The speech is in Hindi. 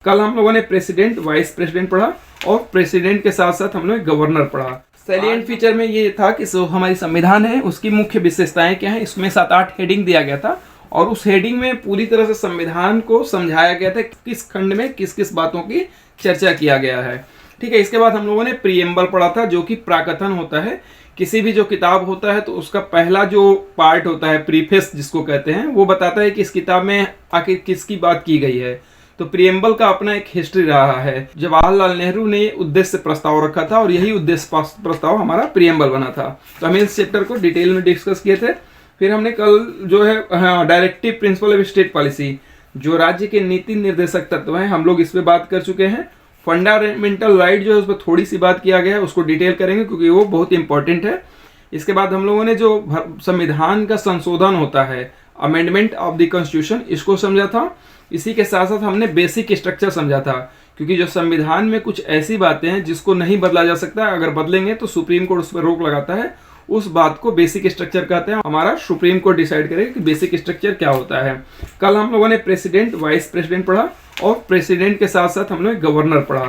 कल हम लोगों ने प्रेसिडेंट, वाइस प्रेसिडेंट पढ़ा और प्रेसिडेंट के साथ साथ हम लोग गवर्नर पढ़ा। सैलिएंट फीचर में ये था कि जो हमारी संविधान है उसकी मुख्य विशेषताएं क्या हैं। इसमें 7-8 हेडिंग दिया गया था और उस हेडिंग में पूरी तरह से संविधान को समझाया गया था किस खंड में किस किस बातों की चर्चा किया गया है। ठीक है, इसके बाद हम लोगों ने प्रीएम्बल पढ़ा था, जो कि प्राकथन होता है। किसी भी जो किताब होता है तो उसका पहला जो पार्ट होता है, प्रीफेस जिसको कहते हैं, वो बताता है कि इस किताब में आखिर किसकी बात की गई है। तो प्रीएम्बल का अपना एक हिस्ट्री रहा है। जवाहरलाल नेहरू ने उद्देश्य प्रस्ताव रखा था और यही उद्देश्य प्रस्ताव हमारा प्रीएम्बल बना था। तो हम इस चैप्टर को डिटेल में डिस्कस किए थे। फिर हमने कल जो है directive principle of state policy, जो राज्य के नीति निर्देशक तत्व हैं, हम लोग इस पे बात कर चुके हैं। फंडामेंटल राइट जो है उस पर थोड़ी सी बात किया गया है, उसको डिटेल करेंगे क्योंकि वो बहुत इंपॉर्टेंट है। इसके बाद हम लोगों ने जो संविधान का संशोधन होता है, अमेंडमेंट ऑफ द कॉन्स्टिट्यूशन, इसको समझा था। इसी के साथ साथ हमने बेसिक स्ट्रक्चर समझा था, क्योंकि जो संविधान में कुछ ऐसी बातें हैं जिसको नहीं बदला जा सकता, अगर बदलेंगे तो सुप्रीम कोर्ट उस पर रोक लगाता है। उस बात को बेसिक स्ट्रक्चर कहते हैं। हमारा सुप्रीम कोर्ट डिसाइड करेगा कि बेसिक स्ट्रक्चर क्या होता है। कल हम लोगों ने प्रेसिडेंट, वाइस प्रेसिडेंट पढ़ा और प्रेसिडेंट के साथ साथ हम लोग गवर्नर पढ़ा।